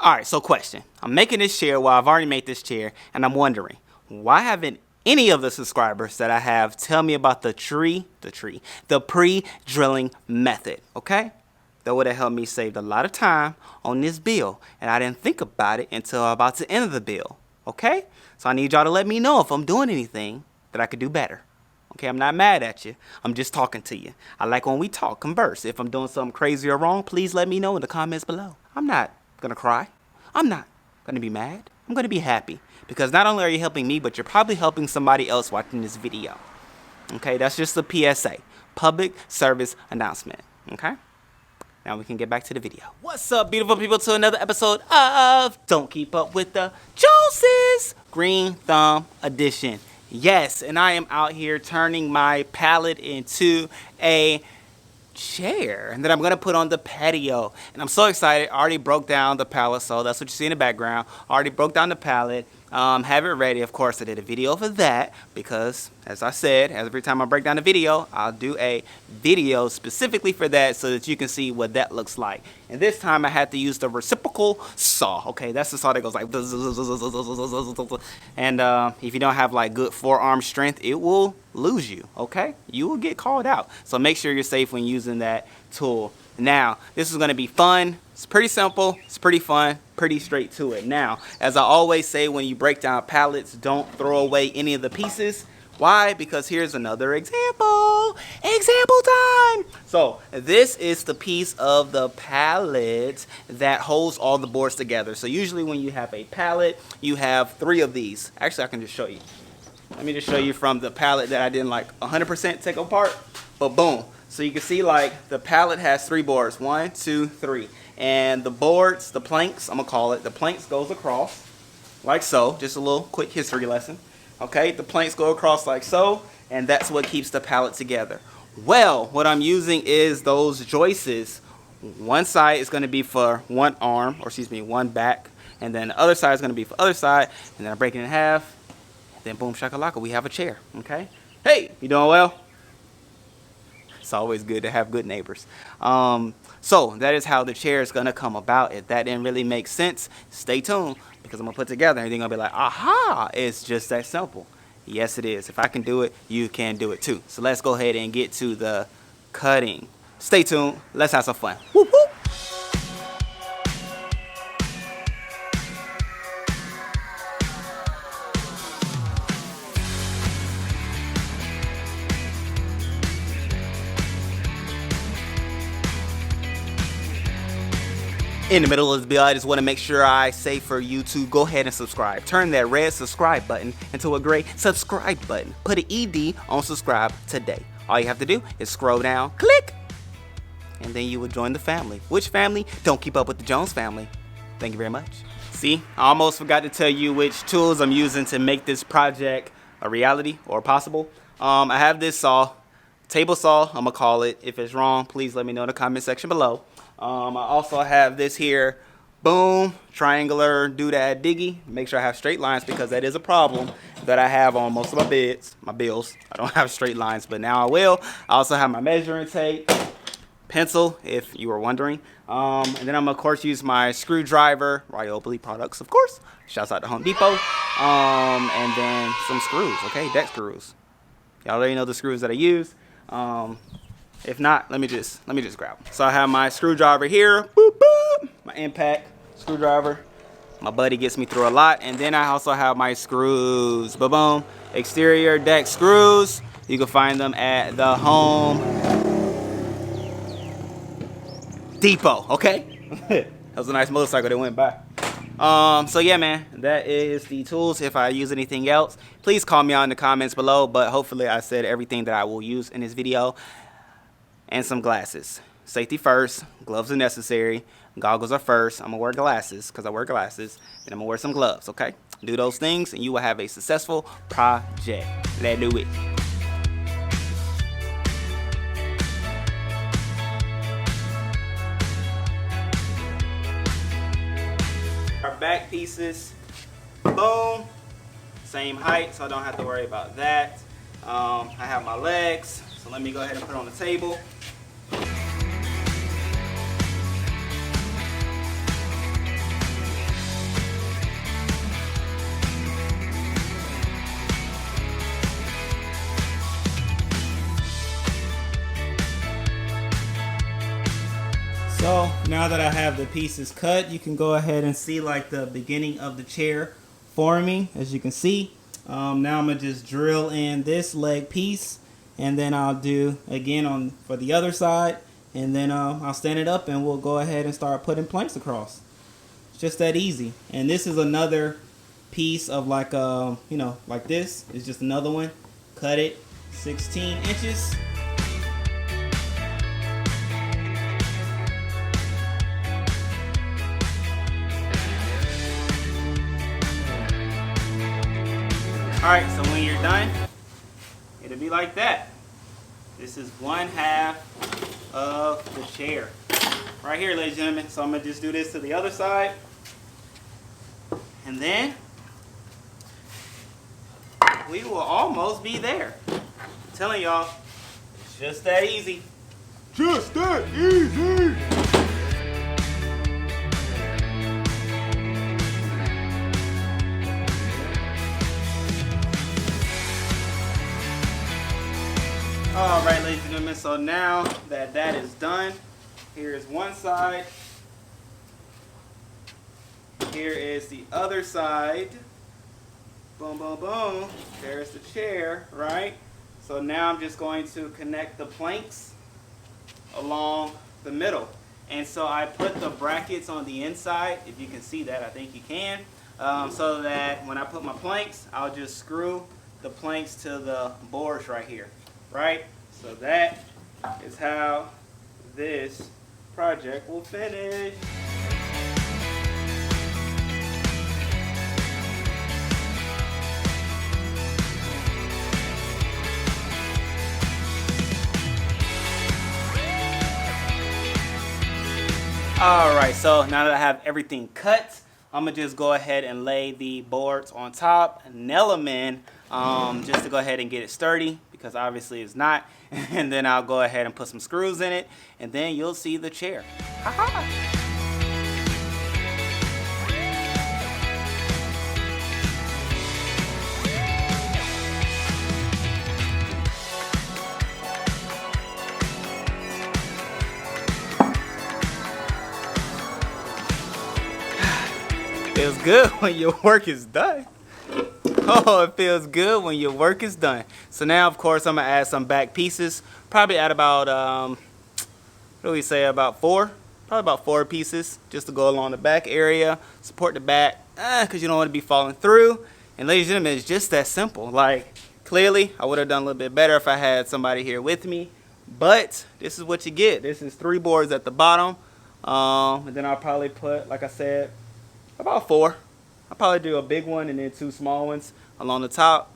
Alright, so question. I'm making this chair, well, I've already made this chair, and I'm wondering, why haven't any of the subscribers that I have tell me about the pre-drilling method, okay? That would have helped me save a lot of time on this bill, and I didn't think about it until about the end of the bill, okay? So I need y'all to let me know if I'm doing anything that I could do better. Okay, I'm not mad at you. I'm just talking to you. I like when we talk, converse. If I'm doing something crazy or wrong, please let me know in the comments below. I'm not gonna cry. I'm not gonna be mad. I'm gonna be happy. Because not only are you helping me, but you're probably helping somebody else watching this video. Okay, that's just a PSA. Public service announcement. Okay? Now we can get back to the video. What's up, beautiful people, to another episode of Don't Keep Up with the Joneses Green Thumb Edition. Yes, and I am out here turning my pallet into a chair that I'm gonna put on the patio, and I'm so excited. I already broke down the pallet, so that's what you see in the background. I already broke down the pallet, have it ready. Of course, I did a video for that because, as I said, every time I break down a video, I'll do a video specifically for that so that you can see what that looks like. And this time I had to use the reciprocal saw. Okay, that's the saw that goes like, and if you don't have like good forearm strength, it will lose you. Okay, you will get called out. So make sure you're safe when using that tool. Now, this is going to be fun. It's pretty simple. It's pretty fun. Pretty straight to it. Now, as I always say, when you break down pallets, don't throw away any of the pieces. Why? Because here's another example. Example time. So this is the piece of the pallet that holds all the boards together. So usually when you have a pallet, you have 3 of these. Actually, I can just show you. Let me just show you from the pallet that I didn't like 100% take apart. But boom. So you can see like the pallet has 3 boards. 1, 2, 3. And the boards, the planks, I'm going to call it, the planks goes across like so. Just a little quick history lesson. Okay, the planks go across like so, and that's what keeps the pallet together. Well, what I'm using is those joists. One side is going to be for one arm, or excuse me, one back, and then the other side is going to be for the other side, and then I break it in half, and then boom shakalaka, we have a chair. Okay, hey, you doing well? It's always good to have good neighbors. So that is how the chair is going to come about. If that didn't really make sense, stay tuned, because I'm going to put together and you're going to be like, aha, it's just that simple. Yes, it is. If I can do it, you can do it too. So let's go ahead and get to the cutting. Stay tuned. Let's have some fun. Whoop, whoop. In the middle of this video, I just want to make sure I say for you to go ahead and subscribe. Turn that red subscribe button into a gray subscribe button. Put an ED on subscribe today. All you have to do is scroll down, click, and then you will join the family. Which family? Don't Keep Up with the Jones family. Thank you very much. See, I almost forgot to tell you which tools I'm using to make this project a reality or possible. I have this saw, table saw, I'm gonna call it. If it's wrong, please let me know in the comment section below. I also have this here, boom, triangular doodad diggy. Make sure I have straight lines because that is a problem that I have on most of my bills. I don't have straight lines, but now I will. I also have my measuring tape, pencil, if you were wondering. And then I'm, of course, use my screwdriver, Ryobly products, of course. Shouts out to Home Depot. And then some screws, okay, deck screws. Y'all already know the screws that I use. If not, let me just grab them. So I have my screwdriver here, boop, boop, my impact screwdriver. My buddy gets me through a lot. And then I also have my screws, boom, exterior deck screws. You can find them at the Home Depot, okay? That was a nice motorcycle that went by. So yeah, man, that is the tools. If I use anything else, please call me out in the comments below. But hopefully I said everything that I will use in this video. And some glasses. Safety first, gloves are necessary, goggles are first. I'm gonna wear glasses because I wear glasses, and I'm gonna wear some gloves, okay? Do those things and you will have a successful project. Let's do it. Our back pieces, boom, same height, so I don't have to worry about that. I have my legs, so let me go ahead and put it on the table. Now that I have the pieces cut, you can go ahead and see like the beginning of the chair forming, as you can see. Now I'm gonna just drill in this leg piece, and then I'll do again for the other side, and then I'll stand it up and we'll go ahead and start putting planks across. It's just that easy. And this is another piece of like you know, like this. It's just another one. Cut it 16 inches. Alright, so when you're done, it'll be like that. This is 1/2 of the chair. Right here, ladies and gentlemen. So I'm going to just do this to the other side. And then we will almost be there. I'm telling y'all, it's just that easy. Just that easy! Alright, ladies and gentlemen, so now that that is done, here is one side, here is the other side, boom, boom, boom, there's the chair, right? So now I'm just going to connect the planks along the middle. And so I put the brackets on the inside, if you can see that, I think you can, so that when I put my planks, I'll just screw the planks to the boards right here. Right? So that is how this project will finish. Alright, so now that I have everything cut, I'm going to just go ahead and lay the boards on top, nail them in, just to go ahead and get it sturdy, because obviously it's not. And then I'll go ahead and put some screws in it, and then you'll see the chair. Feels good when your work is done. Oh, it feels good when your work is done. So now, of course, I'm going to add some back pieces. Probably add about, what do we say, about 4? Probably about 4 pieces just to go along the back area. Support the back, because you don't want to be falling through. And ladies and gentlemen, it's just that simple. Like, clearly, I would have done a little bit better if I had somebody here with me. But this is what you get. This is 3 boards at the bottom. And then I'll probably put, like I said, about 4. I'll probably do a big one and then 2 small ones along the top.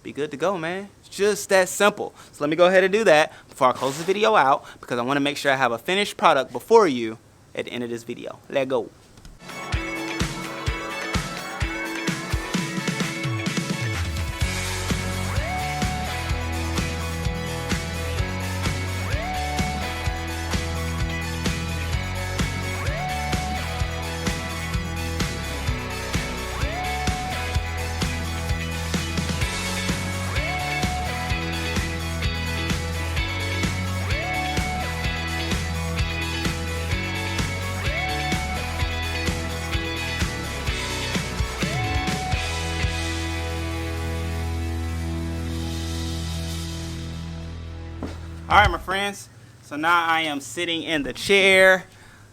Be good to go, man. It's just that simple. So let me go ahead and do that before I close the video out, because I want to make sure I have a finished product before you at the end of this video. Let's go. All right, my friends, so now I am sitting in the chair,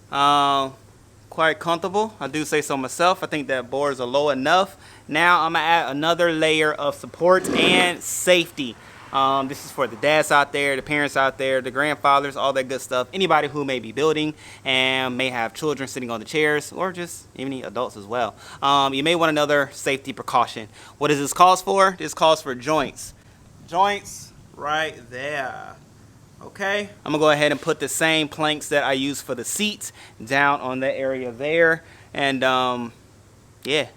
quite comfortable. I do say so myself. I think that boards are low enough. Now I'm gonna add another layer of support and safety. This is for the dads out there, the parents out there, the grandfathers, all that good stuff. Anybody who may be building and may have children sitting on the chairs, or just even adults as well. You may want another safety precaution. What does this calls for? This calls for joints. Joints right there. Okay, I'm gonna go ahead and put the same planks that I use for the seats down on that area there, and yeah,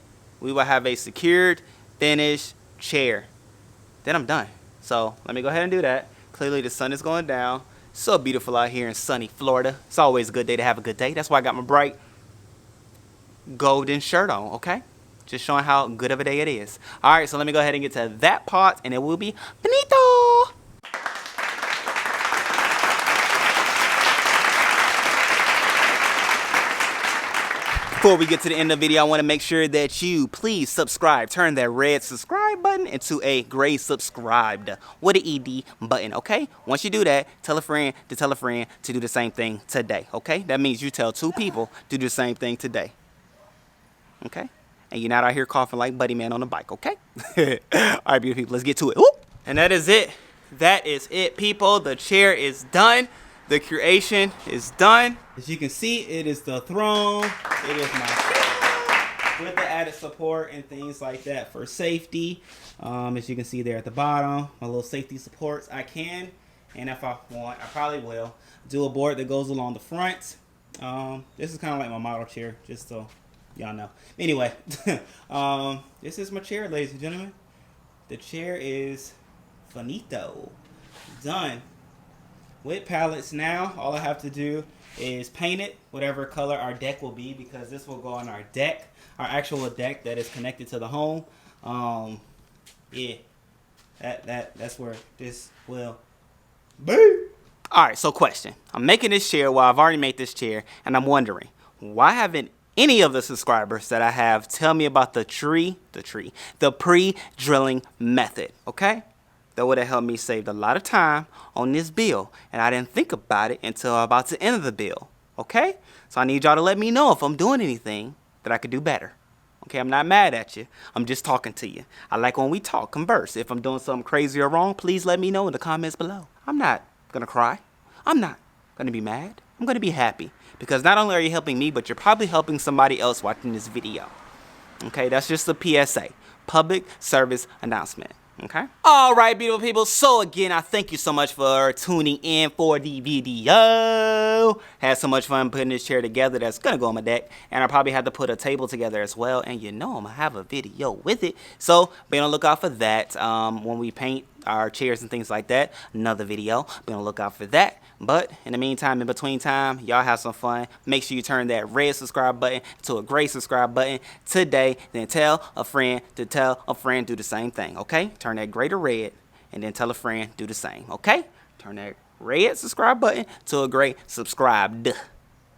we will have a secured, finished chair. Then I'm done. So let me go ahead and do that. Clearly the sun is going down. So beautiful out here in sunny Florida. It's always a good day to have a good day. That's why I got my bright golden shirt on, okay? Just showing how good of a day it is. All right, so let me go ahead and get to that part, and it will be finito. Before we get to the end of the video, I want to make sure that you please subscribe. Turn that red subscribe button into a gray subscribed with an ED button, okay? Once you do that, tell a friend to tell a friend to do the same thing today, okay? That means you tell 2 people to do the same thing today, okay? And you're not out here coughing like Buddy Man on a bike, okay? All right, beautiful people, let's get to it. Whoop. And that is it. That is it, people. The chair is done. The creation is done. As you can see, it is the throne. It is my chair with the added support and things like that for safety. As you can see there at the bottom, my little safety supports. I can, and if I want, I probably will, do a board that goes along the front. This is kind of like my model chair, just so y'all know. Anyway, this is my chair, ladies and gentlemen. The chair is finito. Done. With pallets now, all I have to do is paint it whatever color our deck will be, because this will go on our deck, our actual deck that is connected to the home. Yeah, that's where this will be. All right, so question. I'm making this chair, well, I've already made this chair, and I'm wondering, why haven't any of the subscribers that I have tell me about the pre-drilling method, okay? That would have helped me save a lot of time on this bill, and I didn't think about it until about the end of the bill, okay? So I need y'all to let me know if I'm doing anything that I could do better, okay? I'm not mad at you. I'm just talking to you. I like when we talk, converse. If I'm doing something crazy or wrong, please let me know in the comments below. I'm not going to cry. I'm not going to be mad. I'm going to be happy, because not only are you helping me, but you're probably helping somebody else watching this video, okay? That's just a PSA, public service announcement. Okay. All right, beautiful people. So again, I thank you so much for tuning in for the video. Had so much fun putting this chair together. That's gonna go on my deck, and I probably have to put a table together as well. And you know, I'm gonna have a video with it. So be on the lookout for that. When we paint our chairs and things like that, another video. Be on the lookout for that. But in the meantime, in between time, y'all have some fun. Make sure you turn that red subscribe button to a gray subscribe button today. Then tell a friend to tell a friend, do the same thing, okay? Turn that gray to red, and then tell a friend, do the same, okay? Turn that red subscribe button to a gray subscribe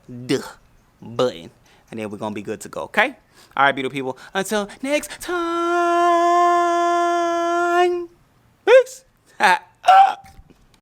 button. And then we're going to be good to go, okay? All right, beautiful people. Until next time. Peace.